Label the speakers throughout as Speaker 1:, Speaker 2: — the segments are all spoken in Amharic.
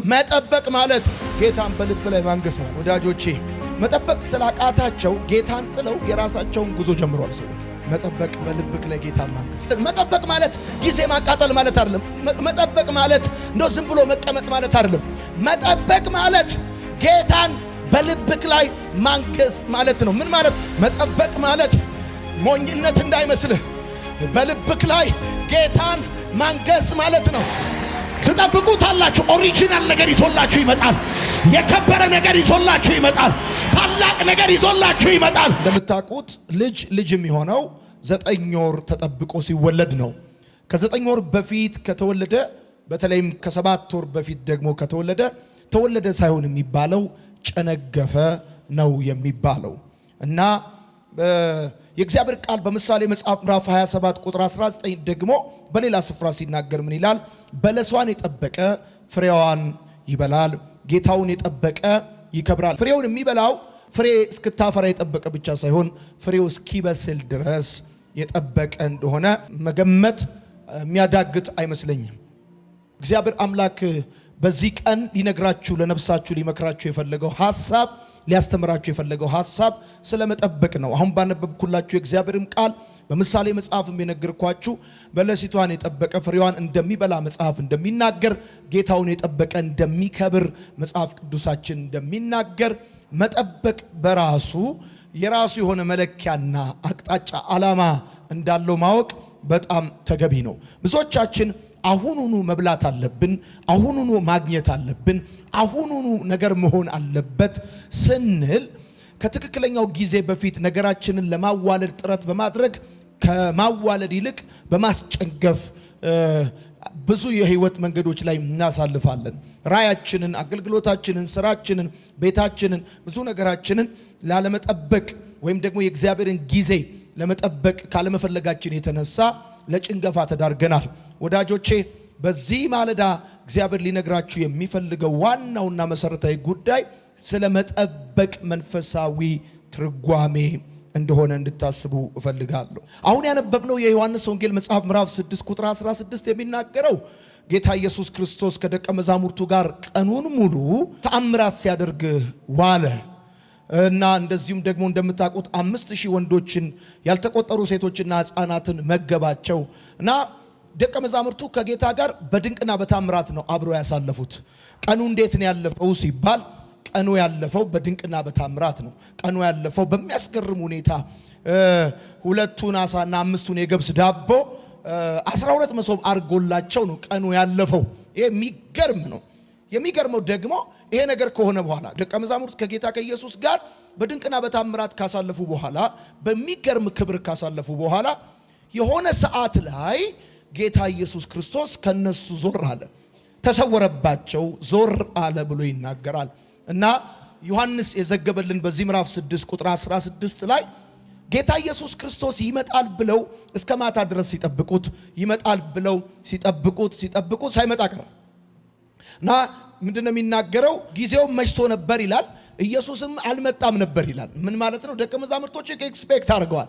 Speaker 1: መጠበቅ ማለት ጌታን በልብ ላይ ማንገስ ነው። ወዳጆቼ መጠበቅ ስላቃታቸው ጌታን ጥለው የራሳቸውን ጉዞ ጀምረዋል ሰዎች። መጠበቅ በልብክ ላይ ጌታን ማንገስ። መጠበቅ ማለት ጊዜ ማቃጠል ማለት አይደለም። መጠበቅ ማለት እንደው ዝም ብሎ መቀመጥ ማለት አይደለም። መጠበቅ ማለት ጌታን በልብክ ላይ ማንገስ ማለት ነው። ምን ማለት? መጠበቅ ማለት ሞኝነት እንዳይመስልህ በልብክ ላይ ጌታን ማንገስ ማለት ነው። ትጠብቁታላችሁ። ኦሪጂናል ነገር ይዞላችሁ ይመጣል። የከበረ ነገር ይዞላችሁ ይመጣል። ታላቅ ነገር ይዞላችሁ ይመጣል። እንደምታውቁት ልጅ የሚሆነው 9 ወር ተጠብቆ ሲወለድ ነው። ከ9 ወር በፊት ከተወለደ በተለይም ከ7 ወር በፊት ደግሞ ተወለደ ሳይሆን የሚባለው ጨነገፈ ነው የሚባለው እና የእግዚአብሔር ቃል በምሳሌ መጽሐፍ ምዕራፍ 27 ቁጥር 19 ደግሞ በሌላ ስፍራ ሲናገር ምን ይላል? በለሷን የጠበቀ ፍሬዋን ይበላል፣ ጌታውን የጠበቀ ይከብራል። ፍሬውን የሚበላው ፍሬ እስክታፈራ የጠበቀ ብቻ ሳይሆን ፍሬው እስኪበስል ድረስ የጠበቀ እንደሆነ መገመት የሚያዳግት አይመስለኝም። እግዚአብሔር አምላክ በዚህ ቀን ሊነግራችሁ ለነፍሳችሁ ሊመክራችሁ የፈለገው ሐሳብ ሊያስተምራችሁ የፈለገው ሐሳብ ስለመጠበቅ ነው። አሁን ባነበብኩላችሁ የእግዚአብሔርም ቃል በምሳሌ መጽሐፍም የነገርኳችሁ በለሲቷን የጠበቀ ፍሬዋን እንደሚበላ መጽሐፍ እንደሚናገር፣ ጌታውን የጠበቀ እንደሚከብር መጽሐፍ ቅዱሳችን እንደሚናገር፣ መጠበቅ በራሱ የራሱ የሆነ መለኪያና አቅጣጫ ዓላማ እንዳለው ማወቅ በጣም ተገቢ ነው። ብዙዎቻችን አሁኑኑ መብላት አለብን፣ አሁኑኑ ማግኘት አለብን፣ አሁኑኑ ነገር መሆን አለበት ስንል ከትክክለኛው ጊዜ በፊት ነገራችንን ለማዋለድ ጥረት በማድረግ ከማዋለድ ይልቅ በማስጨንገፍ ብዙ የህይወት መንገዶች ላይ እናሳልፋለን። ራያችንን፣ አገልግሎታችንን፣ ስራችንን፣ ቤታችንን፣ ብዙ ነገራችንን ላለመጠበቅ ወይም ደግሞ የእግዚአብሔርን ጊዜ ለመጠበቅ ካለመፈለጋችን የተነሳ ለጭንገፋ ተዳርገናል። ወዳጆቼ በዚህ ማለዳ እግዚአብሔር ሊነግራችሁ የሚፈልገው ዋናውና መሰረታዊ ጉዳይ ስለ መጠበቅ መንፈሳዊ ትርጓሜ እንደሆነ እንድታስቡ እፈልጋለሁ። አሁን ያነበብነው የዮሐንስ ወንጌል መጽሐፍ ምዕራፍ 6 ቁጥር 16 የሚናገረው ጌታ ኢየሱስ ክርስቶስ ከደቀ መዛሙርቱ ጋር ቀኑን ሙሉ ተአምራት ሲያደርግ ዋለ እና እንደዚሁም ደግሞ እንደምታውቁት 5000 ወንዶችን ያልተቆጠሩ ሴቶችና ሕፃናትን መገባቸው እና ደቀ መዛሙርቱ ከጌታ ጋር በድንቅና በታምራት ነው አብረው ያሳለፉት። ቀኑ እንዴት ነው ያለፈው ሲባል ቀኑ ያለፈው በድንቅና በታምራት ነው። ቀኑ ያለፈው በሚያስገርም ሁኔታ 2 ዓሳና 5 የገብስ ዳቦ 12 መሶብ አርጎላቸው ነው ቀኑ ያለፈው። ይሄ የሚገርም ነው። የሚገርመው ደግሞ ይሄ ነገር ከሆነ በኋላ ደቀ መዛሙርት ከጌታ ከኢየሱስ ጋር በድንቅና በታምራት ካሳለፉ በኋላ በሚገርም ክብር ካሳለፉ በኋላ የሆነ ሰዓት ላይ ጌታ ኢየሱስ ክርስቶስ ከነሱ ዞር አለ፣ ተሰወረባቸው፣ ዞር አለ ብሎ ይናገራል እና ዮሐንስ የዘገበልን በዚህ ምዕራፍ 6 ቁጥር 16 ላይ ጌታ ኢየሱስ ክርስቶስ ይመጣል ብለው እስከ ማታ ድረስ ሲጠብቁት ይመጣል ብለው ሲጠብቁት ሳይመጣ ቀረ እና ምንድነው የሚናገረው? ጊዜው መሽቶ ነበር ይላል። ኢየሱስም አልመጣም ነበር ይላል። ምን ማለት ነው? ደቀ መዛሙርቶች ኤክስፔክት አድርገዋል።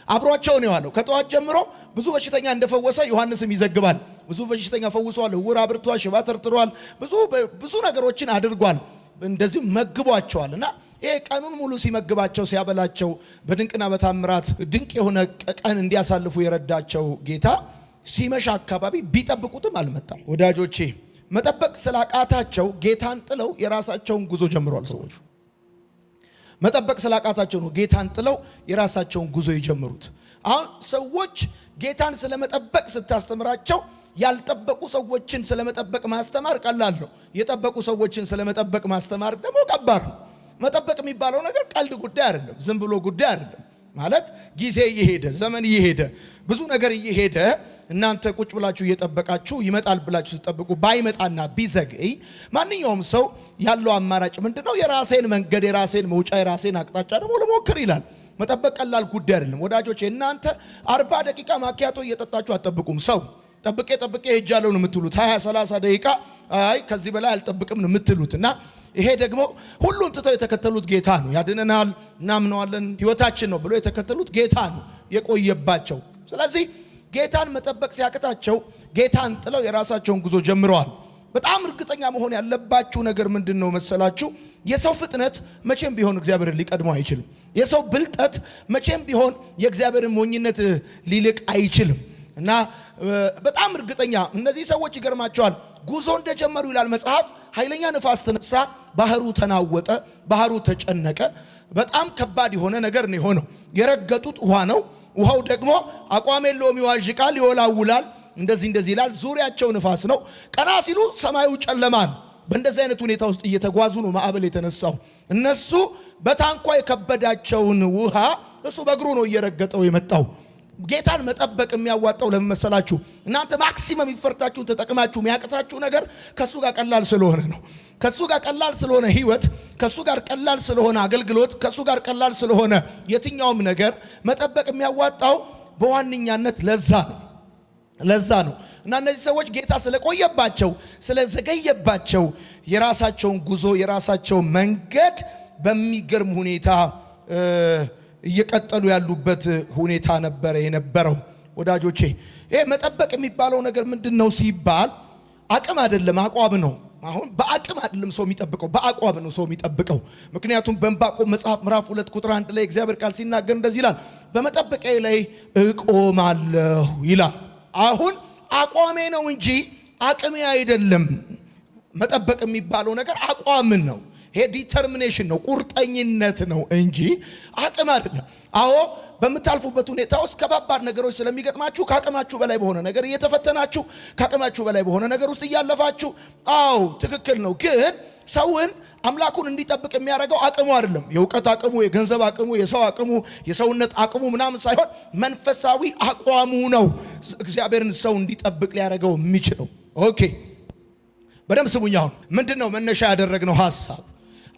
Speaker 1: አብሯቸው ነው ያለው። ከጠዋት ጀምሮ ብዙ በሽተኛ እንደፈወሰ ዮሐንስም ይዘግባል። ብዙ በሽተኛ ፈውሷል፣ ዕውር አብርቷል፣ ሽባ ተርትሯል፣ ብዙ ነገሮችን አድርጓል። እንደዚህ መግቧቸዋል እና ይሄ ቀኑን ሙሉ ሲመግባቸው ሲያበላቸው በድንቅና በታምራት ድንቅ የሆነ ቀን እንዲያሳልፉ የረዳቸው ጌታ ሲመሻ አካባቢ ቢጠብቁትም አልመጣም። ወዳጆቼ መጠበቅ ስላቃታቸው ጌታን ጥለው የራሳቸውን ጉዞ ጀምረዋል ሰዎች። መጠበቅ ስላቃታቸው ነው ጌታን ጥለው የራሳቸውን ጉዞ የጀመሩት። አሁን ሰዎች ጌታን ስለመጠበቅ ስታስተምራቸው ያልጠበቁ ሰዎችን ስለመጠበቅ ማስተማር ቀላል ነው። የጠበቁ ሰዎችን ስለመጠበቅ ማስተማር ደግሞ ከባድ ነው። መጠበቅ የሚባለው ነገር ቀልድ ጉዳይ አይደለም፣ ዝም ብሎ ጉዳይ አይደለም። ማለት ጊዜ እየሄደ ዘመን እየሄደ ብዙ ነገር እየሄደ እናንተ ቁጭ ብላችሁ እየጠበቃችሁ ይመጣል ብላችሁ ተጠብቁ ባይመጣና ቢዘገይ ማንኛውም ሰው ያለው አማራጭ ምንድነው? የራሴን መንገድ፣ የራሴን መውጫ፣ የራሴን አቅጣጫ ደግሞ ለሞክር ይላል። መጠበቅ ቀላል ጉዳይ አይደለም ወዳጆች። እናንተ 40 ደቂቃ ማኪያቶ እየጠጣችሁ አትጠብቁም። ሰው ጠብቄ ሄጃለሁ ነው የምትሉት። 20-30 ደቂቃ አይ ከዚህ በላይ አልጠብቅም ነው የምትሉትና ይሄ ደግሞ ሁሉን ትተው የተከተሉት ጌታ ነው። ያድነናል፣ እናምነዋለን፣ ህይወታችን ነው ብሎ የተከተሉት ጌታ ነው የቆየባቸው። ስለዚህ ጌታን መጠበቅ ሲያቅታቸው ጌታን ጥለው የራሳቸውን ጉዞ ጀምረዋል። በጣም እርግጠኛ መሆን ያለባችሁ ነገር ምንድነው መሰላችሁ? የሰው ፍጥነት መቼም ቢሆን እግዚአብሔርን ሊቀድመው አይችልም። የሰው ብልጠት መቼም ቢሆን የእግዚአብሔርን ሞኝነት ሊልቅ አይችልም። እና በጣም እርግጠኛ እነዚህ ሰዎች ይገርማቸዋል። ጉዞ እንደጀመሩ ይላል መጽሐፍ፣ ኃይለኛ ንፋስ ተነሳ፣ ባህሩ ተናወጠ፣ ባህሩ ተጨነቀ። በጣም ከባድ የሆነ ነገር ነው የሆነው። የረገጡት ውሃ ነው። ውሃው ደግሞ አቋም የለውም፣ ይዋዥቃል፣ ይወላውላል፣ እንደዚህ ይላል። ዙሪያቸው ንፋስ ነው። ቀና ሲሉ ሰማዩ ጨለማ ነው። በእንደዚህ አይነት ሁኔታ ውስጥ እየተጓዙ ነው ማዕበል የተነሳው። እነሱ በታንኳ የከበዳቸውን ውሃ እሱ በእግሩ ነው እየረገጠው የመጣው። ጌታን መጠበቅ የሚያዋጣው ለምን መሰላችሁ? እናንተ ማክሲመም ይፈርታችሁን ተጠቅማችሁ የሚያቅታችሁ ነገር ከሱ ጋር ቀላል ስለሆነ ነው። ከሱ ጋር ቀላል ስለሆነ ህይወት፣ ከሱ ጋር ቀላል ስለሆነ አገልግሎት፣ ከሱ ጋር ቀላል ስለሆነ የትኛውም ነገር መጠበቅ የሚያዋጣው በዋነኛነት ለዛ ነው። እና እነዚህ ሰዎች ጌታ ስለቆየባቸው ስለዘገየባቸው የራሳቸውን ጉዞ የራሳቸውን መንገድ በሚገርም ሁኔታ እየቀጠሉ ያሉበት ሁኔታ ነበር የነበረው። ወዳጆቼ ይሄ መጠበቅ የሚባለው ነገር ምንድነው ሲባል አቅም አይደለም፣ አቋም ነው። አሁን በአቅም አይደለም ሰው የሚጠብቀው፣ በአቋም ነው ሰው የሚጠብቀው። ምክንያቱም በዕንባቆም መጽሐፍ ምዕራፍ 2 ቁጥር 1 ላይ እግዚአብሔር ቃል ሲናገር እንደዚህ ይላል፣ በመጠበቂያዬ ላይ እቆማለሁ ይላል። አሁን አቋሜ ነው እንጂ አቅሜ አይደለም። መጠበቅ የሚባለው ነገር አቋምን ነው። ይሄ ዲተርሚኔሽን ነው፣ ቁርጠኝነት ነው እንጂ አቅም አይደለም። አዎ በምታልፉበት ሁኔታ ውስጥ ከባባድ ነገሮች ስለሚገጥማችሁ ከአቅማችሁ በላይ በሆነ ነገር እየተፈተናችሁ ከአቅማችሁ በላይ በሆነ ነገር ውስጥ እያለፋችሁ፣ አዎ ትክክል ነው። ግን ሰውን አምላኩን እንዲጠብቅ የሚያደርገው አቅሙ አይደለም። የእውቀት አቅሙ፣ የገንዘብ አቅሙ፣ የሰው አቅሙ፣ የሰውነት አቅሙ ምናምን ሳይሆን መንፈሳዊ አቋሙ ነው እግዚአብሔርን ሰው እንዲጠብቅ ሊያደርገው የሚችለው። ኦኬ በደንብ ስሙኝ። አሁን ምንድነው መነሻ ያደረግነው ሐሳብ?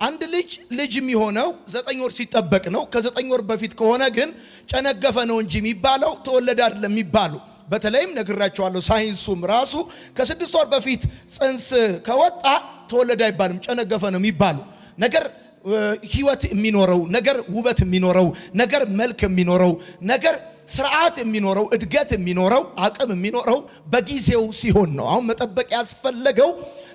Speaker 1: አንድ ልጅ የሚሆነው 9 ወር ሲጠበቅ ነው። ከ9 ወር በፊት ከሆነ ግን ጨነገፈ ነው እንጂ የሚባለው ተወለደ አይደለም የሚባለው። በተለይም ነግራቸዋለሁ፣ ሳይንሱም ራሱ ከ6 ወር በፊት ጽንስ ከወጣ ተወለደ አይባልም፣ ጨነገፈ ነው የሚባለው። ነገር ህይወት የሚኖረው ነገር፣ ውበት የሚኖረው ነገር፣ መልክ የሚኖረው ነገር፣ ስርዓት የሚኖረው፣ እድገት የሚኖረው፣ አቅም የሚኖረው በጊዜው ሲሆን ነው። አሁን መጠበቅ ያስፈለገው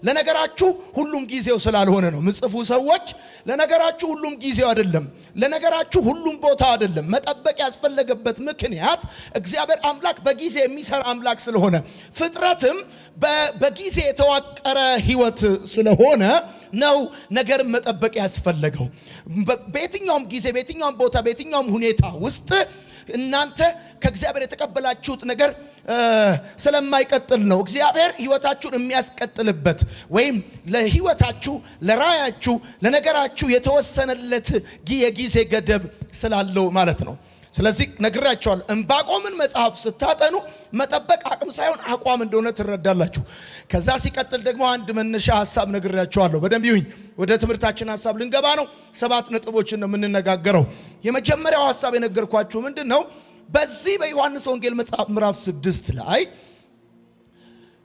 Speaker 1: ለነገራችሁ ሁሉም ጊዜው ስላልሆነ ነው። ምጽፉ ሰዎች ለነገራችሁ ሁሉም ጊዜው አይደለም፣ ለነገራችሁ ሁሉም ቦታ አይደለም። መጠበቅ ያስፈለገበት ምክንያት እግዚአብሔር አምላክ በጊዜ የሚሰራ አምላክ ስለሆነ፣ ፍጥረትም በጊዜ የተዋቀረ ህይወት ስለሆነ ነው ነገር መጠበቅ ያስፈለገው። በየትኛውም ጊዜ፣ በየትኛውም ቦታ፣ በየትኛውም ሁኔታ ውስጥ እናንተ ከእግዚአብሔር የተቀበላችሁት ነገር ስለማይቀጥል ነው። እግዚአብሔር ህይወታችሁን የሚያስቀጥልበት ወይም ለህይወታችሁ፣ ለራያችሁ፣ ለነገራችሁ የተወሰነለት የጊዜ ገደብ ስላለው ማለት ነው። ስለዚህ ነግራችኋለሁ። ዕንባቆምን መጽሐፍ ስታጠኑ መጠበቅ አቅም ሳይሆን አቋም እንደሆነ ትረዳላችሁ። ከዛ ሲቀጥል ደግሞ አንድ መነሻ ሐሳብ ነግራችኋለሁ። በደንብ ይሁን። ወደ ትምህርታችን ሐሳብ ልንገባ ነው። 7 ነጥቦችን ነው የምንነጋገረው። የመጀመሪያው ሐሳብ የነገርኳችሁ ምንድነው? በዚህ በዮሐንስ ወንጌል መጽሐፍ ምዕራፍ 6 ላይ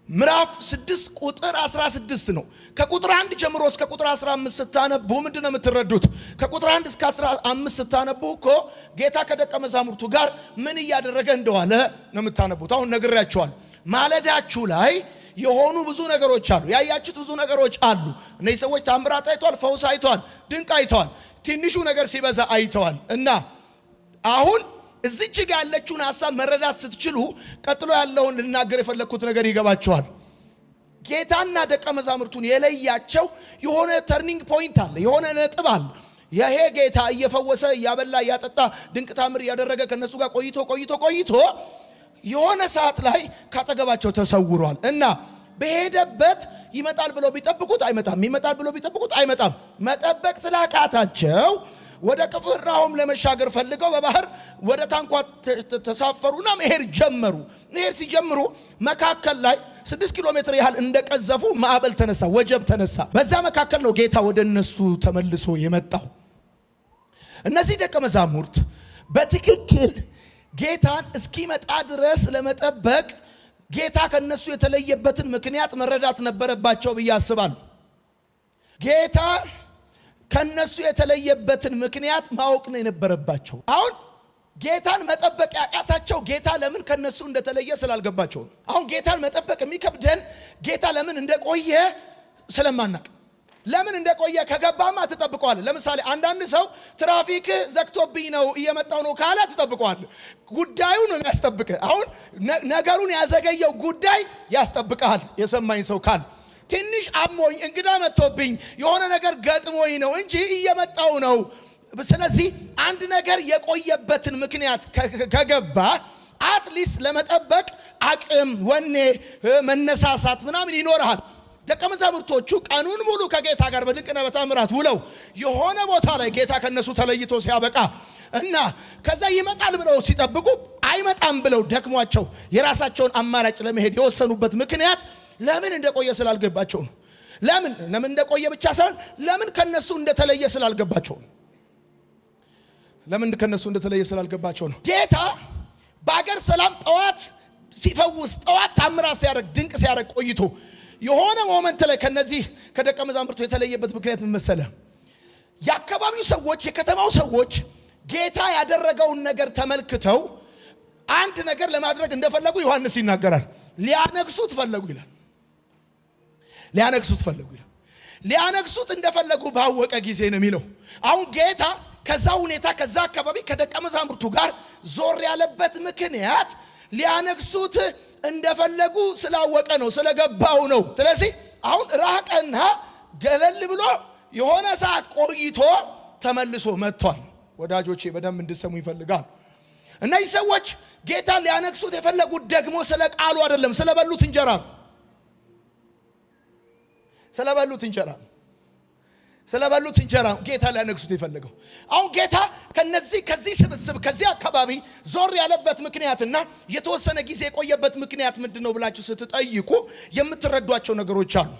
Speaker 1: ምዕራፍ 6 ቁጥር 16 ነው። ከቁጥር 1 ጀምሮ እስከ ቁጥር 15 ስታነቡ ምንድነው የምትረዱት? ከቁጥር 1 እስከ 15 ስታነቡ እኮ ጌታ ከደቀ መዛሙርቱ ጋር ምን እያደረገ እንደዋለ ነው የምታነቡት። አሁን ነግሬያችኋለሁ። ማለዳችሁ ላይ የሆኑ ብዙ ነገሮች አሉ። ያያችሁት ብዙ ነገሮች አሉ። እነዚህ ሰዎች ታምራት አይተዋል፣ ፈውስ አይተዋል፣ ድንቅ አይተዋል፣ ትንሹ ነገር ሲበዛ አይተዋል። እና አሁን እዚች ጋር ያለችውን ሐሳብ መረዳት ስትችሉ ቀጥሎ ያለውን ልናገር የፈለኩት ነገር ይገባቸዋል። ጌታና ደቀ መዛሙርቱን የለያቸው የሆነ ተርኒንግ ፖይንት አለ፣ የሆነ ነጥብ አለ። ይሄ ጌታ እየፈወሰ እያበላ እያጠጣ ድንቅ ታምር እያደረገ ከነሱ ጋር ቆይቶ የሆነ ሰዓት ላይ ካጠገባቸው ተሰውሯል እና በሄደበት ይመጣል ብለው ቢጠብቁት አይመጣም፣ ይመጣል ብለው ቢጠብቁት አይመጣም። መጠበቅ ስላቃታቸው ወደ ቅፍርናሆም ለመሻገር ፈልገው በባህር ወደ ታንኳ ተሳፈሩና መሄድ ጀመሩ። መሄድ ሲጀምሩ መካከል ላይ 6 ኪሎ ሜትር ያህል እንደቀዘፉ ማዕበል ተነሳ፣ ወጀብ ተነሳ። በዛ መካከል ነው ጌታ ወደ እነሱ ተመልሶ የመጣው። እነዚህ ደቀ መዛሙርት በትክክል ጌታን እስኪመጣ ድረስ ለመጠበቅ ጌታ ከነሱ የተለየበትን ምክንያት መረዳት ነበረባቸው ብዬ አስባለሁ። ጌታ ከነሱ የተለየበትን ምክንያት ማወቅ ነው የነበረባቸው። አሁን ጌታን መጠበቅ ያቃታቸው ጌታ ለምን ከነሱ እንደተለየ ስላልገባቸው ነው። አሁን ጌታን መጠበቅ የሚከብደን ጌታ ለምን እንደቆየ ስለማናቅ ለምን እንደቆየ ከገባማ ትጠብቀዋለህ። ለምሳሌ አንዳንድ ሰው ትራፊክ ዘግቶብኝ ነው እየመጣው ነው ካለ ትጠብቀዋለህ። ጉዳዩ ነው የሚያስጠብቅህ። አሁን ነገሩን ያዘገየው ጉዳይ ያስጠብቃል። የሰማኝ ሰው ካል ትንሽ አሞኝ እንግዳ መጥቶብኝ የሆነ ነገር ገጥሞኝ ነው እንጂ እየመጣው ነው። ስለዚህ አንድ ነገር የቆየበትን ምክንያት ከገባ አትሊስት ለመጠበቅ አቅም፣ ወኔ፣ መነሳሳት ምናምን ይኖርሃል። ደቀ መዛሙርቶቹ ቀኑን ሙሉ ከጌታ ጋር በድንቅና በተአምራት ውለው የሆነ ቦታ ላይ ጌታ ከነሱ ተለይቶ ሲያበቃ እና ከዛ ይመጣል ብለው ሲጠብቁ አይመጣም ብለው ደክሟቸው የራሳቸውን አማራጭ ለመሄድ የወሰኑበት ምክንያት ለምን እንደቆየ ስላልገባቸው ነው። ለምን እንደቆየ ብቻ ሳይሆን ለምን ከነሱ እንደተለየ ስላልገባቸው ነው። ለምን ከነሱ እንደተለየ ስላልገባቸው ነው። ጌታ በአገር ሰላም ጠዋት ሲፈውስ፣ ጠዋት ታምራት ሲያደርግ፣ ድንቅ ሲያደርግ ቆይቶ የሆነ ሞመንት ላይ ከነዚህ ከደቀ መዛሙርቱ የተለየበት ምክንያት ምን መሰለ? የአካባቢው ሰዎች፣ የከተማው ሰዎች ጌታ ያደረገውን ነገር ተመልክተው አንድ ነገር ለማድረግ እንደፈለጉ ዮሐንስ ይናገራል። ሊያነግሱት ፈለጉ ይላል። ሊያነግሱት እንደፈለጉ ባወቀ ጊዜ ነው የሚለው። አሁን ጌታ ከዛ ሁኔታ ከዛ አካባቢ ከደቀ መዛሙርቱ ጋር ዞር ያለበት ምክንያት ሊያነግሱት እንደፈለጉ ስላወቀ ነው፣ ስለገባው ነው። ስለዚህ አሁን ራቀና ገለል ብሎ የሆነ ሰዓት ቆይቶ ተመልሶ መጥቷል። ወዳጆቼ በደንብ እንድሰሙ ይፈልጋል። እነዚህ ሰዎች ጌታ ሊያነግሱት የፈለጉት ደግሞ ስለ ቃሉ አይደለም፣ ስለበሉት እንጀራ ጌታ ሊያነግሱት የፈለገው። አሁን ጌታ ከዚህ ስብስብ ከዚህ አካባቢ ዞር ያለበት ምክንያትና የተወሰነ ጊዜ የቆየበት ምክንያት ምንድነው ብላችሁ ስትጠይቁ የምትረዷቸው ነገሮች አሉ።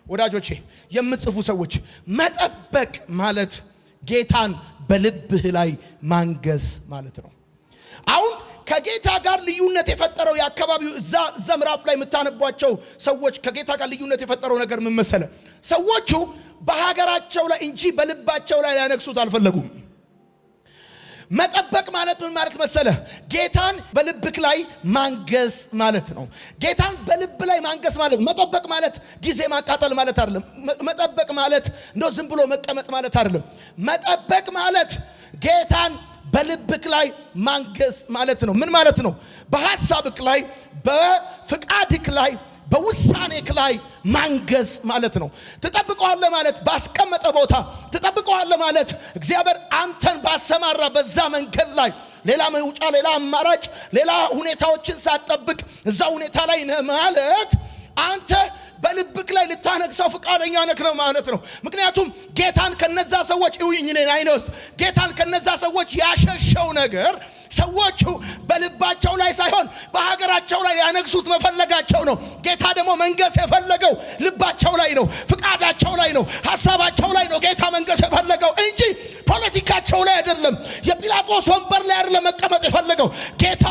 Speaker 1: ወዳጆቼ የምትጽፉ ሰዎች መጠበቅ ማለት ጌታን በልብህ ላይ ማንገስ ማለት ነው። አሁን ከጌታ ጋር ልዩነት የፈጠረው የአካባቢው እዛ ምዕራፍ ላይ የምታነቧቸው ሰዎች ከጌታ ጋር ልዩነት የፈጠረው ነገር ምን መሰለ? ሰዎቹ በሀገራቸው ላይ እንጂ በልባቸው ላይ ሊያነግሱት አልፈለጉም። መጠበቅ ማለት ምን ማለት መሰለ? ጌታን በልብክ ላይ ማንገስ ማለት ነው። ጌታን በልብ ላይ ማንገስ ማለት መጠበቅ ማለት ጊዜ ማቃጠል ማለት አይደለም። መጠበቅ ማለት እንደው ዝም ብሎ መቀመጥ ማለት አይደለም። መጠበቅ ማለት ጌታን በልብክ ላይ ማንገስ ማለት ነው። ምን ማለት ነው? በሐሳብክ ላይ፣ በፍቃድክ ላይ፣ በውሳኔክ ላይ ማንገስ ማለት ነው። ትጠብቀዋለህ ማለት ባስቀመጠ ቦታ ትጠብቀዋለህ ማለት እግዚአብሔር አንተን ባሰማራ በዛ መንገድ ላይ ሌላ መውጫ፣ ሌላ አማራጭ፣ ሌላ ሁኔታዎችን ሳትጠብቅ እዛ ሁኔታ ላይ ነህ ማለት አንተ በልብክ ላይ ልታነግሰው ፍቃደኛ ነህ ነው ማለት ነው። ምክንያቱም ጌታን ከነዛ ሰዎች እዩኝ እኔን አይነ ውስጥ ጌታን ከነዛ ሰዎች ያሸሸው ነገር ሰዎቹ በልባቸው ላይ ሳይሆን በሀገራቸው ላይ ያነግሱት መፈለጋቸው ነው። ጌታ ደግሞ መንገስ የፈለገው ልባቸው ላይ ነው፣ ፍቃዳቸው ላይ ነው፣ ሐሳባቸው ላይ ነው። ጌታ መንገስ የፈለገው እንጂ ፖለቲካቸው ላይ አይደለም። የጲላጦስ ወንበር ላይ አይደለም መቀመጥ የፈለገው። ጌታ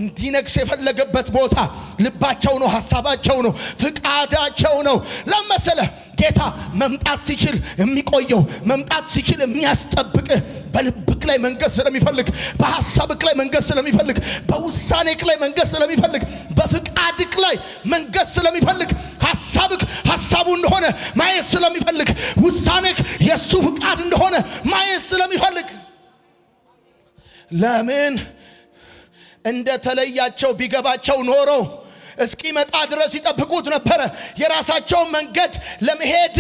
Speaker 1: እንዲነግስ የፈለገበት ቦታ ልባቸው ነው፣ ሐሳባቸው ነው፣ ፍቃዳቸው ነው። ለመሰለ ጌታ መምጣት ሲችል የሚቆየው መምጣት ሲችል የሚያስጠብቅ በልብክ ላይ መንገስ ስለሚፈልግ፣ በሐሳብክ ላይ መንገስ ስለሚፈልግ፣ በውሳኔክ ላይ መንገስ ስለሚፈልግ፣ በፍቃድክ ላይ መንገስ ስለሚፈልግ፣ ሐሳብክ ሐሳቡ እንደሆነ ማየት ስለሚፈልግ፣ ውሳኔክ የሱ ፍቃድ እንደሆነ ማየት ስለሚፈልግ ለምን እንደተለያቸው ቢገባቸው ኖሮ እስኪመጣ ድረስ ይጠብቁት ነበረ። የራሳቸውን መንገድ ለመሄድ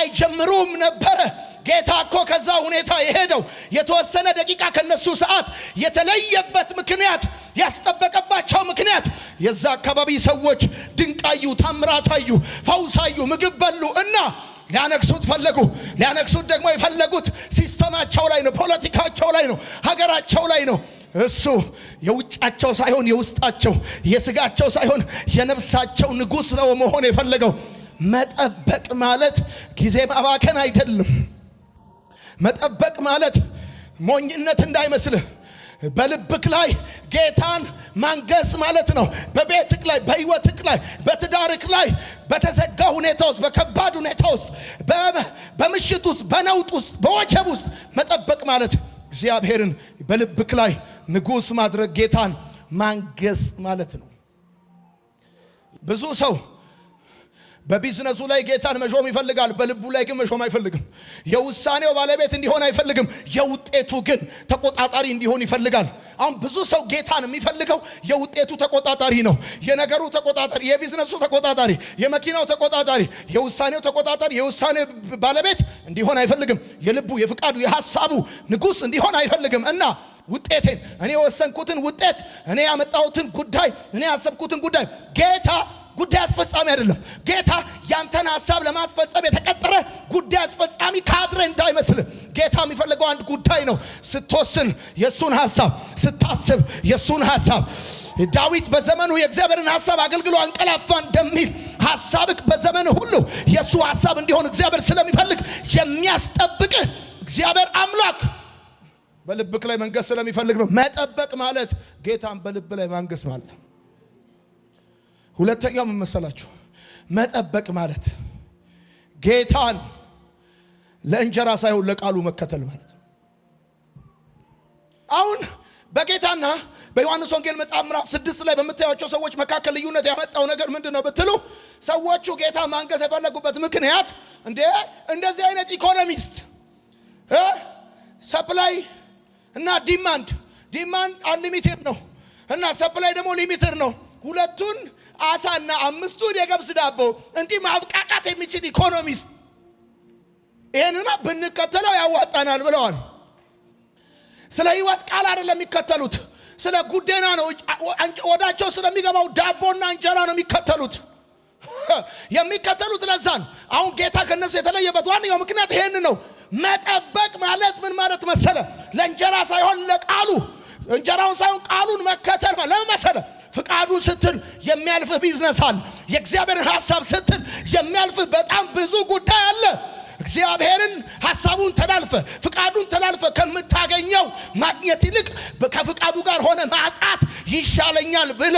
Speaker 1: አይጀምሩም ነበረ። ጌታ እኮ ከዛ ሁኔታ የሄደው የተወሰነ ደቂቃ ከነሱ ሰዓት የተለየበት ምክንያት፣ ያስጠበቀባቸው ምክንያት የዛ አካባቢ ሰዎች ድንቃዩ፣ ታምራታዩ፣ ፈውሳዩ፣ ምግብ በሉ እና ሊያነግሱት ፈለጉ። ሊያነግሱት ደግሞ የፈለጉት ሲስተማቸው ላይ ነው፣ ፖለቲካቸው ላይ ነው፣ ሀገራቸው ላይ ነው። እሱ የውጫቸው ሳይሆን የውስጣቸው፣ የስጋቸው ሳይሆን የነፍሳቸው ንጉሥ ነው መሆን የፈለገው። መጠበቅ ማለት ጊዜ ማባከን አይደለም። መጠበቅ ማለት ሞኝነት እንዳይመስልህ በልብክ ላይ ጌታን ማንገስ ማለት ነው። በቤትክ ላይ፣ በህይወትክ ላይ፣ በትዳርክ ላይ በተዘጋ ሁኔታ ውስጥ፣ በከባድ ሁኔታ ውስጥ፣ በምሽት ውስጥ፣ በነውጥ ውስጥ፣ በወጀብ ውስጥ መጠበቅ ማለት እግዚአብሔርን በልብክ ላይ ንጉሥ ማድረግ፣ ጌታን ማንገስ ማለት ነው። ብዙ ሰው በቢዝነሱ ላይ ጌታን መሾም ይፈልጋል። በልቡ ላይ ግን መሾም አይፈልግም። የውሳኔው ባለቤት እንዲሆን አይፈልግም። የውጤቱ ግን ተቆጣጣሪ እንዲሆን ይፈልጋል። አሁን ብዙ ሰው ጌታን የሚፈልገው የውጤቱ ተቆጣጣሪ ነው። የነገሩ ተቆጣጣሪ፣ የቢዝነሱ ተቆጣጣሪ፣ የመኪናው ተቆጣጣሪ፣ የውሳኔው ተቆጣጣሪ፣ የውሳኔው ባለቤት እንዲሆን አይፈልግም። የልቡ፣ የፍቃዱ፣ የሐሳቡ ንጉስ እንዲሆን አይፈልግም። እና ውጤቴን እኔ ወሰንኩትን ውጤት፣ እኔ ያመጣሁትን ጉዳይ፣ እኔ ያሰብኩትን ጉዳይ ጌታ ጉዳይ አስፈጻሚ አይደለም። ጌታ ያንተን ሐሳብ ለማስፈጸም የተቀጠረ ጉዳይ አስፈጻሚ ካድሬ እንዳይመስል። ጌታ የሚፈልገው አንድ ጉዳይ ነው። ስትወስን የሱን ሐሳብ፣ ስታስብ የሱን ሐሳብ። ዳዊት በዘመኑ የእግዚአብሔርን ሐሳብ አገልግሎ አንቀላፋ እንደሚል ሐሳብክ በዘመኑ ሁሉ የሱ ሐሳብ እንዲሆን እግዚአብሔር ስለሚፈልግ የሚያስጠብቅህ እግዚአብሔር አምላክ በልብክ ላይ መንገስ ስለሚፈልግ ነው። መጠበቅ ማለት ጌታን በልብ ላይ ማንገስ ማለት ነው። ሁለተኛው ምን መሰላችሁ? መጠበቅ ማለት ጌታን ለእንጀራ ሳይሆን ለቃሉ መከተል ማለት ነው። አሁን በጌታና በዮሐንስ ወንጌል መጽሐፍ ምዕራፍ 6 ላይ በምታዩቸው ሰዎች መካከል ልዩነት ያመጣው ነገር ምንድነው ብትሉ፣ ሰዎቹ ጌታ ማንገስ የፈለጉበት ምክንያት እንደዚህ አይነት ኢኮኖሚስት ሰፕላይ እና ዲማንድ አንሊሚትድ ነው እና ሰፕላይ ደግሞ ሊሚትድ ነው። ሁለቱን አሳና 5ቱን የገብስ ዳቦ እንዲህ ማብቃቃት የሚችል ኢኮኖሚስት ይሄንማ ብንከተለው ያዋጣናል ብለዋል። ስለ ህይወት ቃል አይደለም የሚከተሉት፣ ስለ ጉዴና ነው። ወዳቸው ስለሚገባው ዳቦና እንጀራ ነው የሚከተሉት። ለዛ ነው። አሁን ጌታ ከነሱ የተለየበት ዋናው ምክንያት ይሄን ነው። መጠበቅ ማለት ምን ማለት መሰለ? ለእንጀራ ሳይሆን ለቃሉ፣ እንጀራውን ሳይሆን ቃሉን መከተል ማለት ለመሰለ ፍቃዱን ስትል የሚያልፍህ ቢዝነስ አለ። የእግዚአብሔርን ሐሳብ ስትል የሚያልፍህ በጣም ብዙ ጉዳይ አለ። እግዚአብሔርን ሐሳቡን ተላልፈ ፍቃዱን ተላልፈ ከምታገኘው ማግኘት ይልቅ ከፍቃዱ ጋር ሆነ ማጣት ይሻለኛል ብለ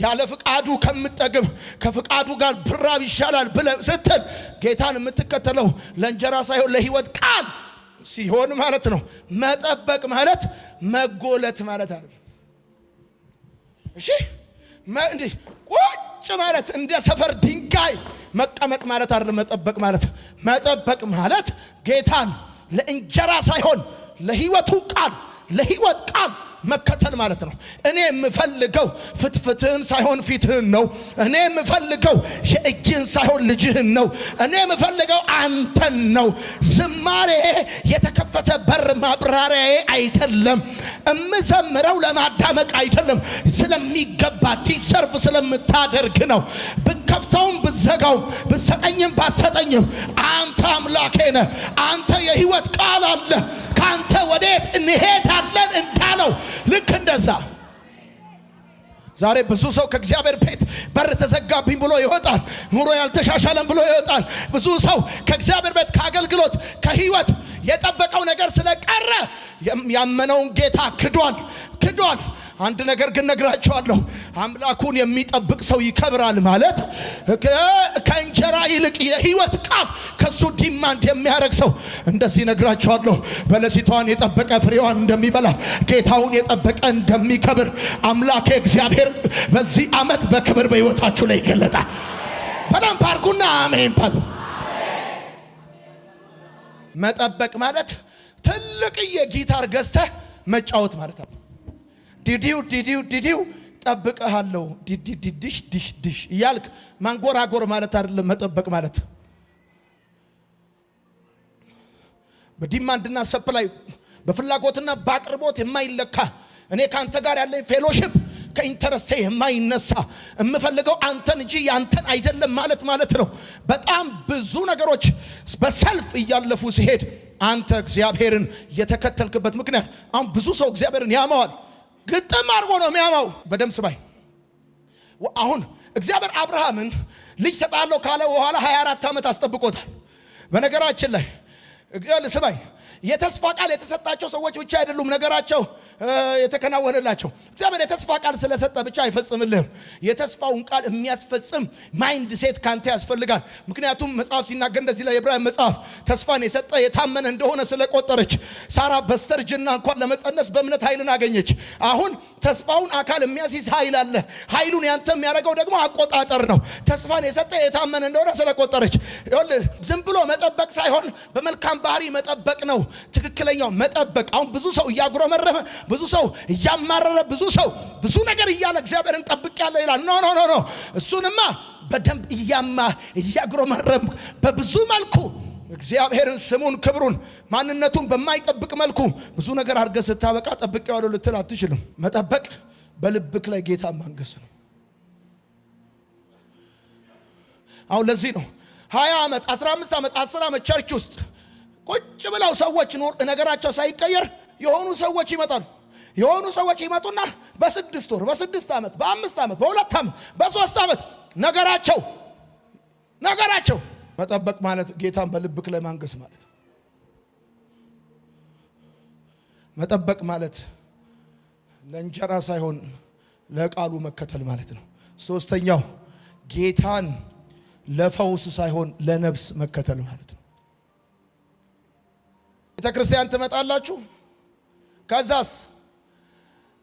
Speaker 1: ያለ ፍቃዱ ከምትጠግብ ከፍቃዱ ጋር ብራብ ይሻላል ብለ ስትል ጌታን የምትከተለው ለእንጀራ ሳይሆን ለህይወት ቃል ሲሆን ማለት ነው። መጠበቅ ማለት መጎለት ማለት አይደል? እሺ እንዴ ቁጭ ማለት እንደ ሰፈር ድንጋይ መቀመጥ ማለት አይደለም። መጠበቅ ማለት ጌታን ለእንጀራ ሳይሆን ለህይወት ቃል መከተል ማለት ነው። እኔ የምፈልገው ፍትፍትህን ሳይሆን ፊትህን ነው። እኔ የምፈልገው የእጅህን ሳይሆን ልጅህን ነው። እኔ የምፈልገው አንተን ነው። ዝማሬ የተከፈተ በር ማብራሪያዬ አይደለም። እምዘምረው ለማዳመቅ አይደለም፣ ስለሚገባ ዲሰርቭ ስለምታደርግ ነው። ብከፍተውም ብዘጋውም ብሰጠኝም ባሰጠኝም አንተ አምላኬ ነህ። አንተ የህይወት ቃል አለ። ካንተ ወዴት እንሄዳለን እንዳለው ልክ እንደዛ ዛሬ ብዙ ሰው ከእግዚአብሔር ቤት በር ተዘጋብኝ ብሎ ይወጣል። ኑሮ ያልተሻሻለም ብሎ ይወጣል። ብዙ ሰው ከእግዚአብሔር ቤት ከአገልግሎት ከህይወት የጠበቀው ነገር ስለቀረ ያመነውን ጌታ ክዷል። አንድ ነገር ግን ነግራቸዋለሁ። አምላኩን የሚጠብቅ ሰው ይከብራል ማለት ከእንጀራ ይልቅ የህይወት ቃል ከሱ ዲማንድ የሚያደርግ ሰው እንደዚህ ነግራቸዋለሁ። በለሲቷን የጠበቀ ፍሬዋን እንደሚበላ ጌታውን የጠበቀ እንደሚከብር አምላክ እግዚአብሔር በዚህ ዓመት በክብር በህይወታችሁ ላይ ይገለጣል። በደንብ አድርጉና አሜን በሉ። መጠበቅ ማለት ትልቅዬ ጊታር ገዝተህ መጫወት ማለት ነው። ዲዲው ጠብቀሃለሁ ዲሽ እያልክ ማንጎራጎር ማለት አይደለም። መጠበቅ ማለት በዲማንድና ሰፕላይ በፍላጎትና በአቅርቦት የማይለካ እኔ ካንተ ጋር ያለኝ ፌሎሺፕ ከኢንተረስቴ የማይነሳ የምፈልገው አንተን እንጂ ያንተን አይደለም ማለት ነው። በጣም ብዙ ነገሮች በሰልፍ እያለፉ ሲሄድ አንተ እግዚአብሔርን የተከተልክበት ምክንያት አሁን ብዙ ሰው እግዚአብሔርን ያማዋል። ግጥም አድርጎ ነው የሚያማው። በደም ስባይ አሁን እግዚአብሔር አብርሃምን ልጅ ሰጣለሁ ካለ በኋላ 24 ዓመት አስጠብቆታል። በነገራችን ላይ ስባይ የተስፋ ቃል የተሰጣቸው ሰዎች ብቻ አይደሉም ነገራቸው የተከናወነላቸው። እግዚአብሔር የተስፋ ቃል ስለሰጠ ብቻ አይፈጽምልህም። የተስፋውን ቃል የሚያስፈጽም ማይንድ ሴት ካንተ ያስፈልጋል። ምክንያቱም መጽሐፍ ሲናገር እንደዚህ ላይ የዕብራውያን መጽሐፍ ተስፋን የሰጠ የታመነ እንደሆነ ስለቆጠረች ሳራ በስተርጅና እንኳን ለመጸነስ በእምነት ኃይልን አገኘች። አሁን ተስፋውን አካል የሚያስይዝ ኃይል አለ። ኃይሉን ያንተ የሚያደርገው ደግሞ አቆጣጠር ነው። ተስፋን የሰጠ የታመነ እንደሆነ ስለቆጠረች ዝም ብሎ መጠበቅ ሳይሆን በመልካም ባህሪ መጠበቅ ነው ትክክለኛው መጠበቅ። አሁን ብዙ ሰው እያጉረመረመ፣ ብዙ ሰው እያማረረ፣ ብዙ ሰው ብዙ ነገር እያለ እግዚአብሔርን ጠብቅ ያለ ይላል። ኖ ኖ ኖ፣ እሱንማ በደንብ እያጉረመረም በብዙ መልኩ እግዚአብሔርን ስሙን፣ ክብሩን፣ ማንነቱን በማይጠብቅ መልኩ ብዙ ነገር አድርገህ ስታበቃ ጠብቄዋለሁ ልትል አትችልም። መጠበቅ በልብክ ላይ ጌታ ማንገስ ነው። አሁን ለዚህ ነው 20 ዓመት 15 ዓመት 10 ዓመት ቸርች ውስጥ ቁጭ ብለው ሰዎች ነገራቸው ሳይቀየር የሆኑ ሰዎች ይመጣሉ። የሆኑ ሰዎች ይመጡና በ6 ወር፣ በ6 ዓመት፣ በ5 ዓመት፣ በ2 ዓመት፣ በ3 ዓመት ነገራቸው መጠበቅ ማለት ጌታን በልብክ ላይ ማንገስ ማለት ነው። መጠበቅ ማለት ለእንጀራ ሳይሆን ለቃሉ መከተል ማለት ነው። ሶስተኛው ጌታን ለፈውስ ሳይሆን ለነፍስ መከተል ማለት ነው። ቤተ ክርስቲያን ትመጣላችሁ። ከዛስ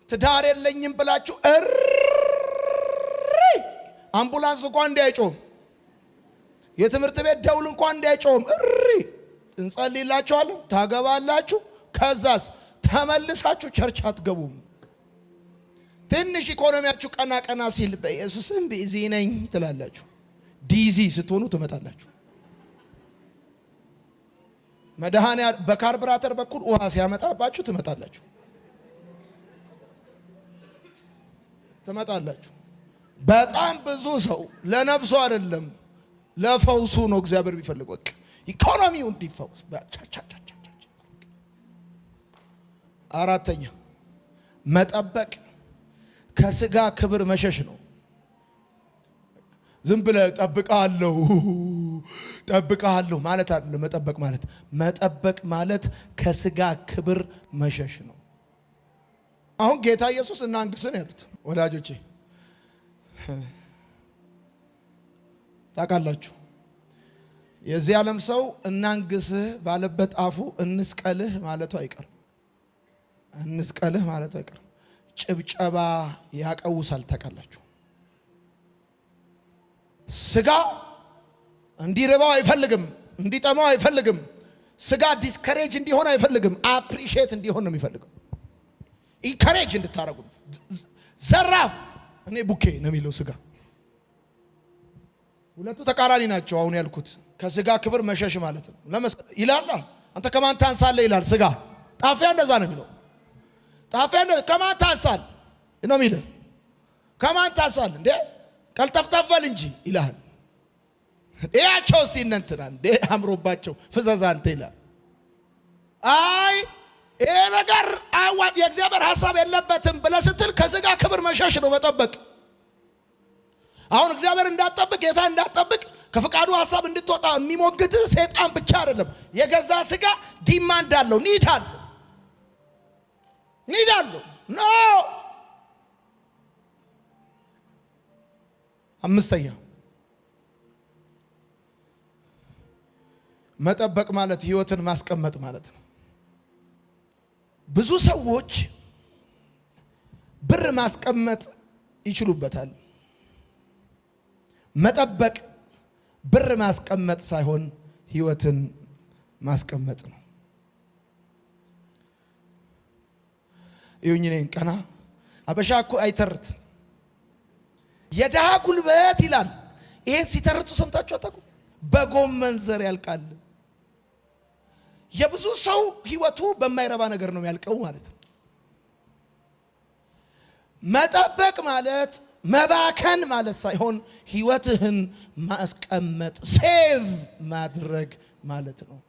Speaker 1: ትዳር የለኝም ብላችሁ አምቡላንስ እንኳን እንዳይጮም፣ የትምህርት ቤት ደውል እንኳን እንዳይጮም እንጸልይላችኋለን፣ ታገባላችሁ። ከዛስ ተመልሳችሁ ቸርች አትገቡም። ትንሽ ኢኮኖሚያችሁ ቀና ሲል በኢየሱስም ቢዚ ነኝ ትላላችሁ። ዲዚ ስትሆኑ ትመጣላችሁ። መድኃኒያ በካርብራተር በኩል ውሃ ሲያመጣባችሁ ትመጣላችሁ። በጣም ብዙ ሰው ለነፍሱ አይደለም ለፈውሱ ነው እግዚአብሔር ቢፈልገው ኢኮኖሚው እንዲፈውስ። አራተኛ መጠበቅ ከስጋ ክብር መሸሽ ነው። ዝም ብለህ ጠብቃለሁ ማለት አይደለም። መጠበቅ ማለት ከስጋ ክብር መሸሽ ነው። አሁን ጌታ ኢየሱስ እናንግስን ያሉት ወዳጆቼ ታውቃላችሁ። የዚህ ዓለም ሰው እናንግስህ ባለበት አፉ እንስቀልህ ማለቱ አይቀርም። ጭብጨባ ያቀውሳል። ታውቃላችሁ። ስጋ እንዲርባው አይፈልግም፣ እንዲጠማው አይፈልግም። ስጋ ዲስከሬጅ እንዲሆን አይፈልግም፣ አፕሪሺየት እንዲሆን ነው የሚፈልገው። ኢንከሬጅ እንድታረጉ ዘራፍ እኔ ቡኬ ነው የሚለው ስጋ። ሁለቱ ተቃራኒ ናቸው። አሁን ያልኩት ከስጋ ክብር መሸሽ ማለት ነው። ይላል አንተ ከማን ታንሳለህ ይላል ስጋ። ጣፊያ እንደዛ ነው የሚለው። ጣፊያ ከማን ታንሳል ነው የሚለው። ከማን ታንሳል እንዴ ቀልጠፍጠፈል እንጂ ይላል። እያቸው እስቲ እንትና እንዴ አምሮባቸው ፍዘዛ አንተ ይላል። አይ ይሄ ነገር አዋጥ የእግዚአብሔር ሐሳብ የለበትም ብለህ ስትል ከስጋ ክብር መሸሽ ነው መጠበቅ። አሁን እግዚአብሔር እንዳትጠብቅ፣ ጌታ እንዳትጠብቅ፣ ከፍቃዱ ሐሳብ እንድትወጣ የሚሞግት ሰይጣን ብቻ አይደለም። የገዛ ስጋ ዲማንድ አለው፣ ኒድ አለው። ኖ አምስተኛ መጠበቅ ማለት ህይወትን ማስቀመጥ ማለት ነው። ብዙ ሰዎች ብር ማስቀመጥ ይችሉበታል። መጠበቅ ብር ማስቀመጥ ሳይሆን ህይወትን ማስቀመጥ ነው። ይሁን እኔን ቀና አበሻ እኮ አይተርት የደሃ ጉልበት ይላል። ይሄን ሲተርቱ ሰምታችሁ አታውቁ? በጎመን ዘር ያልቃል። የብዙ ሰው ህይወቱ በማይረባ ነገር ነው የሚያልቀው ማለት ነው። መጠበቅ ማለት መባከን ማለት ሳይሆን ህይወትህን ማስቀመጥ ሴቭ ማድረግ ማለት ነው።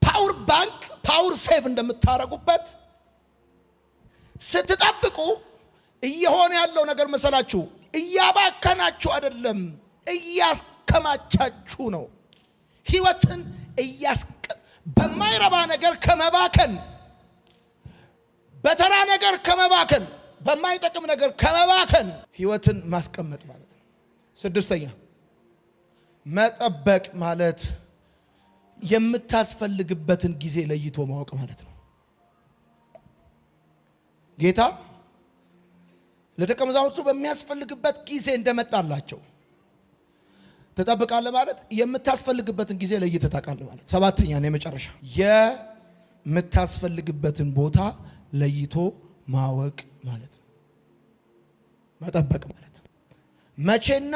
Speaker 1: ፓወር ባንክ ፓወር ሴቭ እንደምታረጉበት ስትጠብቁ እየሆነ ያለው ነገር መሰላችሁ እያባከናችሁ አይደለም፣ እያስከማቻችሁ ነው። ህይወትን በማይረባ ነገር ከመባከን በተራ ነገር ከመባከን በማይጠቅም ነገር ከመባከን ህይወትን ማስቀመጥ ማለት ነው። ስድስተኛ መጠበቅ ማለት የምታስፈልግበትን ጊዜ ለይቶ ማወቅ ማለት ነው። ጌታ ለደቀ መዛሙርቱ በሚያስፈልግበት ጊዜ እንደመጣላቸው ተጠብቃለህ ማለት የምታስፈልግበትን ጊዜ ለይተህ ታውቃለህ ማለት። ሰባተኛ ነው የመጨረሻ የምታስፈልግበትን ቦታ ለይቶ ማወቅ ማለት ነው። መጠበቅ ማለት መቼና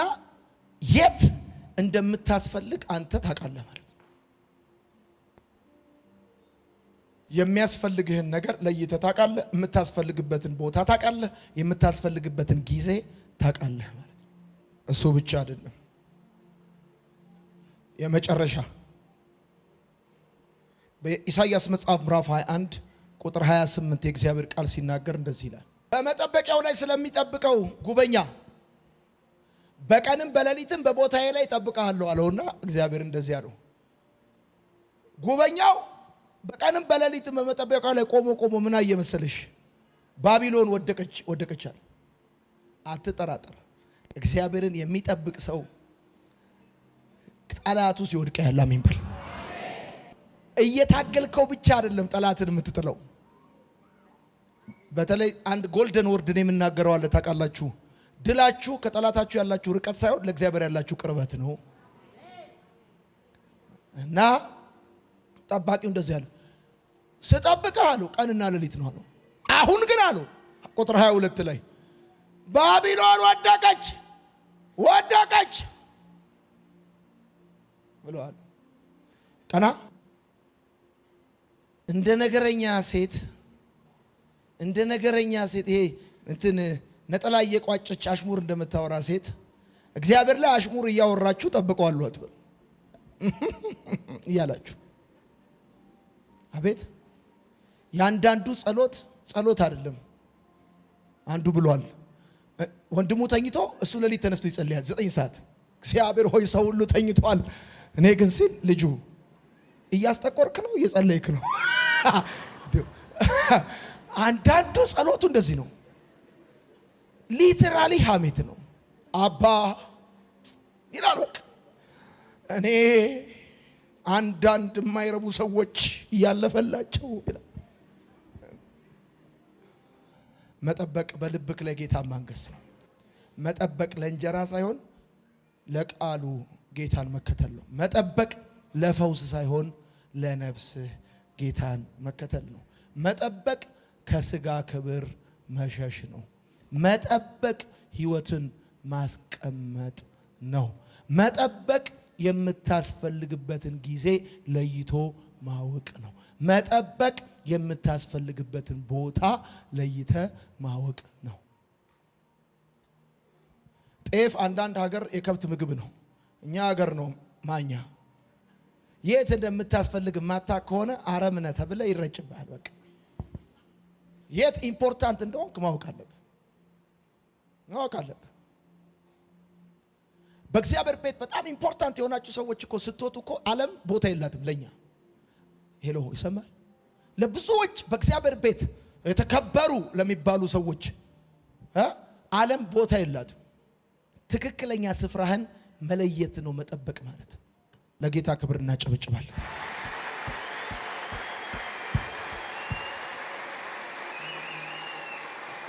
Speaker 1: የት እንደምታስፈልግ አንተ ታውቃለህ ማለት ነው። የሚያስፈልግህን ነገር ለይተህ ታውቃለህ፣ የምታስፈልግበትን ቦታ ታውቃለህ፣ የምታስፈልግበትን ጊዜ ታውቃለህ ማለት ነው። እሱ ብቻ አይደለም። የመጨረሻ በኢሳይያስ መጽሐፍ ምዕራፍ 21 ቁጥር 28 የእግዚአብሔር ቃል ሲናገር እንደዚህ ይላል። በመጠበቂያው ላይ ስለሚጠብቀው ጉበኛ በቀንም በሌሊትም በቦታዬ ላይ እጠብቅሃለሁ አለውና እግዚአብሔር እንደዚህ አለው። ጉበኛው በቀንም በሌሊትም በመጠበቂያው ላይ ቆሞ ምን አየ መሰለሽ? ባቢሎን ወደቀች አለ። አትጠራጠር። እግዚአብሔርን የሚጠብቅ ሰው ጠላቱ ሲወድቅ ያለ አሜን በል። እየታገልከው ብቻ አይደለም ጠላትን የምትጥለው። በተለይ አንድ ጎልደን ወርድ ነው የምናገረው አለ ታውቃላችሁ። ድላችሁ ከጠላታችሁ ያላችሁ ርቀት ሳይሆን ለእግዚአብሔር ያላችሁ ቅርበት ነው። እና ጠባቂው እንደዚህ አለ፣ ስጠብቅህ አለው ቀንና ሌሊት ነው አለው። አሁን ግን አለው ቁጥር 22 ላይ ባቢሎን ወደቀች ብለዋል። ቀና እንደ ነገረኛ ሴት ይሄ እንትን ነጠላ እየቋጨች አሽሙር እንደምታወራ ሴት እግዚአብሔር ላይ አሽሙር እያወራችሁ ጠብቀዋለሁ አትበል እያላችሁ። አቤት ያንዳንዱ ጸሎት አይደለም። አንዱ ብሏል ወንድሙ ተኝቶ እሱ ሌሊት ተነስቶ ይጸልያል 9 ሰዓት። እግዚአብሔር ሆይ ሰው ሁሉ ተኝቷል፣ እኔ ግን ሲል ልጁ እያስጠቆርክ ነው እየጸለይክ ነው። አንዳንዱ ጸሎቱ እንደዚህ ነው። ሊተራሊ ሐሜት ነው። አባ ይላል በቃ እኔ አንዳንድ የማይረቡ ሰዎች እያለፈላቸው ይላል። መጠበቅ በልብክ ለጌታ ማንገስ ነው። መጠበቅ ለእንጀራ ሳይሆን ለቃሉ ጌታን መከተል ነው። መጠበቅ ለፈውስ ሳይሆን ለነፍስህ ጌታን መከተል ነው። መጠበቅ ከስጋ ክብር መሸሽ ነው። መጠበቅ ህይወትን ማስቀመጥ ነው። መጠበቅ የምታስፈልግበትን ጊዜ ለይቶ ማወቅ ነው። መጠበቅ የምታስፈልግበትን ቦታ ለይተ ማወቅ ነው። ጤፍ አንዳንድ ሀገር የከብት ምግብ ነው። እኛ ሀገር ነው ማኛ። የት እንደምታስፈልግ ማታ ከሆነ አረምነ ተብለ ይረጭብሃል። በቃ የት ኢምፖርታንት እንደሆንክ ማወቅ አለብህ። በእግዚአብሔር ቤት በጣም ኢምፖርታንት የሆናችሁ ሰዎች እኮ ስትወጡ እኮ ዓለም ቦታ የላትም ለኛ። ሄሎ ይሰማል። ለብዙዎች በእግዚአብሔር ቤት የተከበሩ ለሚባሉ ሰዎች ዓለም ቦታ የላትም። ትክክለኛ ስፍራህን መለየት ነው መጠበቅ ማለት። ለጌታ ክብር እናጨበጭባለን።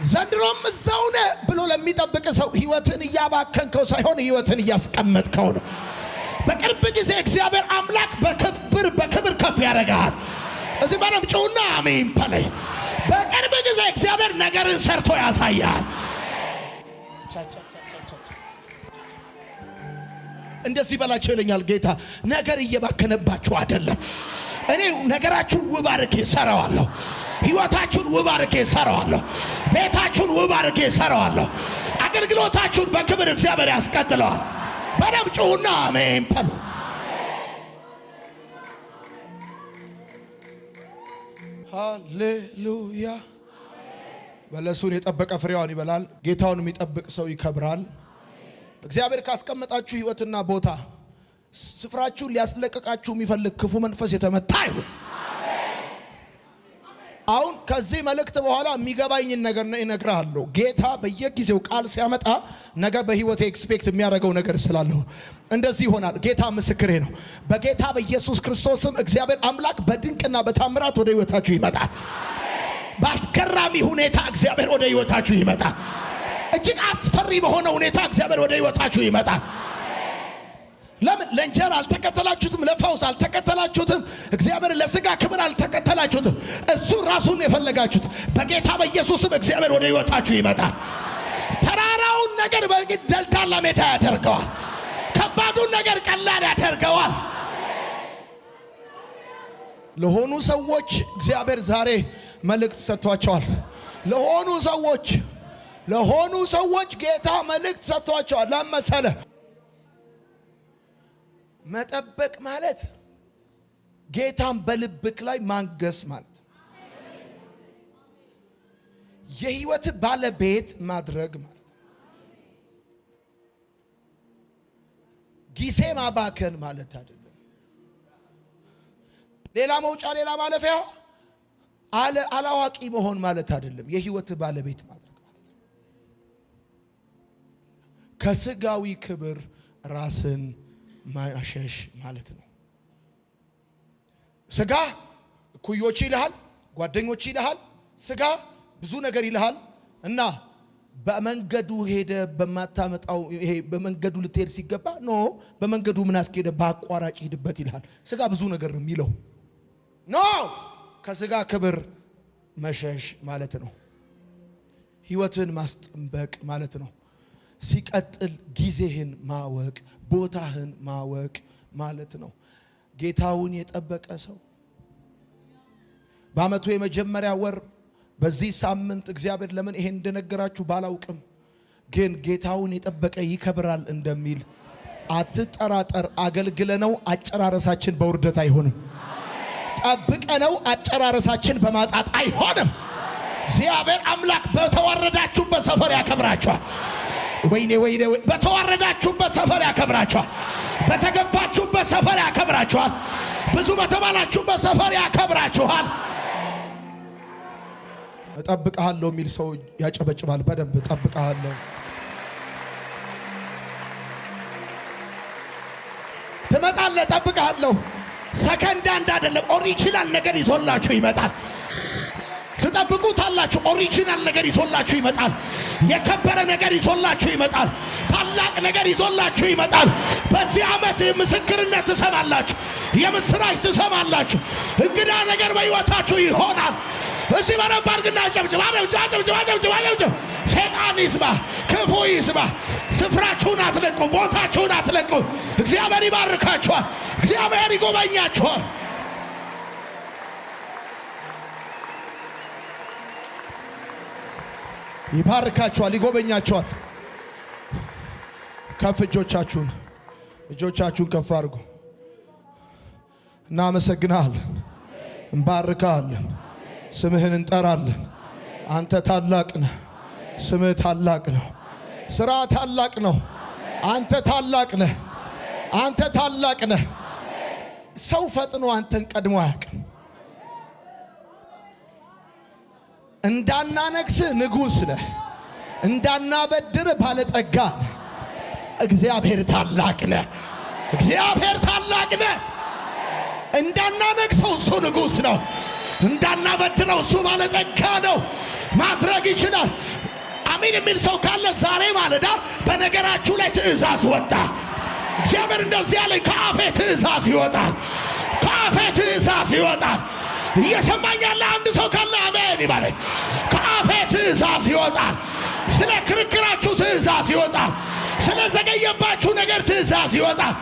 Speaker 1: ዘንድሮም እዛው ነህ ብሎ ለሚጠብቅ ሰው ህይወትን እያባከንከው ሳይሆን ህይወትን እያስቀመጥከው ነው። በቅርብ ጊዜ እግዚአብሔር አምላክ በክብር ከፍ ያደርጋል። እዚህ ባለም ጩና አሜን በለይ። በቅርብ ጊዜ እግዚአብሔር ነገርን ሰርቶ ያሳያል። እንደዚህ በላቸው ይለኛል ጌታ። ነገር እየባከነባችሁ አይደለም። እኔ ነገራችሁን ውብ አድርጌ እሰራዋለሁ። ህይወታችሁን ውብ አድርጌ እሰራዋለሁ። ቤታችሁን ውብ አድርጌ እሰራዋለሁ። አገልግሎታችሁን በክብር እግዚአብሔር ያስቀጥለዋል። በደም ጩና አሜን በሉ። ሃሌሉያ። በለሱን የጠበቀ ፍሬዋን ይበላል። ጌታውን የሚጠብቅ ሰው ይከብራል። እግዚአብሔር ካስቀመጣችሁ ህይወትና ቦታ ስፍራችሁን ሊያስለቀቃችሁ የሚፈልግ ክፉ መንፈስ የተመታ ይሁን። አሁን ከዚህ መልእክት በኋላ የሚገባኝን ነገር እነግርሃለሁ። ጌታ በየጊዜው ቃል ሲያመጣ ነገ በህይወቴ ኤክስፔክት የሚያደርገው ነገር ስላለው እንደዚህ ይሆናል። ጌታ ምስክሬ ነው። በጌታ በኢየሱስ ክርስቶስም እግዚአብሔር አምላክ በድንቅና በታምራት ወደ ህይወታችሁ ይመጣል። በአስገራሚ ሁኔታ እግዚአብሔር ወደ ህይወታችሁ ይመጣል። እጅግ አስፈሪ በሆነ ሁኔታ እግዚአብሔር ወደ ህይወታችሁ ይመጣል። ለምን ለእንጀራ አልተከተላችሁትም? ለፈውስ አልተከተላችሁትም? እግዚአብሔር ለስጋ ክብር አልተከተላችሁትም? እሱ ራሱን የፈለጋችሁት በጌታ በኢየሱስም እግዚአብሔር ወደ ህይወታችሁ ይመጣል። ተራራውን ነገር በግድ ደልዳላ ሜዳ ያደርገዋል። ከባዱን ነገር ቀላል ያደርገዋል። ለሆኑ ሰዎች እግዚአብሔር ዛሬ መልእክት ሰጥቷቸዋል። ለሆኑ ሰዎች ጌታ መልእክት ሰጥቷቸዋል። ለመሰለ መጠበቅ ማለት ጌታን በልብክ ላይ ማንገስ ማለት የህይወት ባለቤት ማድረግ ማለት ጊዜ ማባከን ማለት አይደለም። ሌላ መውጫ ሌላ ማለፊያ አላዋቂ መሆን ማለት አይደለም። የህይወት ባለቤት ማድረግ ማለት ከስጋዊ ክብር ራስን ማሸሽ ማለት ነው። ስጋ ኩዮች ይልሃል፣ ጓደኞች ይልሃል፣ ስጋ ብዙ ነገር ይልሃል እና በመንገዱ ሄደ በማታመጣው ይሄ በመንገዱ ልትሄድ ሲገባ ኖ በመንገዱ ምን አስኬደ በአቋራጭ ሄድበት ይልሃል። ስጋ ብዙ ነገር ነው የሚለው። ኖ ከስጋ ክብር መሸሽ ማለት ነው። ህይወትን ማስጠበቅ ማለት ነው። ሲቀጥል ጊዜህን ማወቅ ቦታህን ማወቅ ማለት ነው። ጌታውን የጠበቀ ሰው በአመቱ የመጀመሪያ ወር በዚህ ሳምንት እግዚአብሔር ለምን ይሄን እንደነገራችሁ ባላውቅም ግን ጌታውን የጠበቀ ይከብራል እንደሚል አትጠራጠር። አገልግለነው አጨራረሳችን በውርደት አይሆንም። ጠብቀነው አጨራረሳችን በማጣት አይሆንም። እግዚአብሔር አምላክ በተዋረዳችሁበት ሰፈር ያከብራችኋል። ወይኔ በተዋረዳችሁበት ሰፈር ያከብራችኋል። በተገፋችሁበት ሰፈር ያከብራችኋል። ብዙ በተባላችሁበት ሰፈር ያከብራችኋል። እጠብቅሃለሁ የሚል ሰው ያጨበጭባል። በደንብ እጠብቅሃለሁ። ትመጣለህ። እጠብቅሃለሁ። ሰከንድ አንድ አይደለም፣ ኦሪጂናል ነገር ይዞላችሁ ይመጣል። ትጠብቁታላችሁ። ኦሪጂናል ነገር ይዞላችሁ ይመጣል። የከበረ ነገር ይዞላችሁ ይመጣል። ታላቅ ነገር ይዞላችሁ ይመጣል። በዚህ ዓመት ምስክርነት ትሰማላችሁ። የምስራች ትሰማላችሁ። እንግዳ ነገር በሕይወታችሁ ይሆናል። እዚህ በረብ አድርግና ጨብጭባ ጨብጭባ። ሰይጣን ይስማ፣ ክፉ ይስማ። ስፍራችሁን አትለቁም፣ ቦታችሁን አትለቁም። እግዚአብሔር ይባርካችኋል። እግዚአብሔር ይጎበኛችኋል። ይባርካችኋል፣ ይጎበኛችኋል። ከፍ እጆቻችሁን ከፍ አድርጉ። እናመሰግናለን፣ እንባርካለን፣ ስምህን እንጠራለን። አንተ ታላቅ ነህ። ስምህ ታላቅ ነው። ስራ ታላቅ ነው። አንተ ታላቅ ነህ። አንተ ታላቅ ነህ። ሰው ፈጥኖ አንተን ቀድሞ አያውቅም። እንዳናነግስ ንጉሥ ነህ። እንዳናበድር ባለጠጋ ነህ። እግዚአብሔር ታላቅ ነህ። እግዚአብሔር ታላቅ ነህ። እንዳናነግሰው እሱ ንጉሥ ነው። እንዳናበድረው እሱ ባለጠጋ ነው። ማድረግ ይችላል። አሜን የሚል ሰው ካለ ዛሬ ማለዳ በነገራችሁ ላይ ትእዛዝ ወጣ። እግዚአብሔር እንደዚህ ያለ ከአፌ ትእዛዝ ይወጣል። ከአፌ ትእዛዝ ይወጣል። እየሰማኝ ያለ አንድ ሰው ካለ አሜን ይባል። ከአፌ ትእዛዝ ይወጣል። ስለ ክርክራችሁ ትእዛዝ ይወጣል። ስለ ዘገየባችሁ ነገር ትእዛዝ ይወጣል።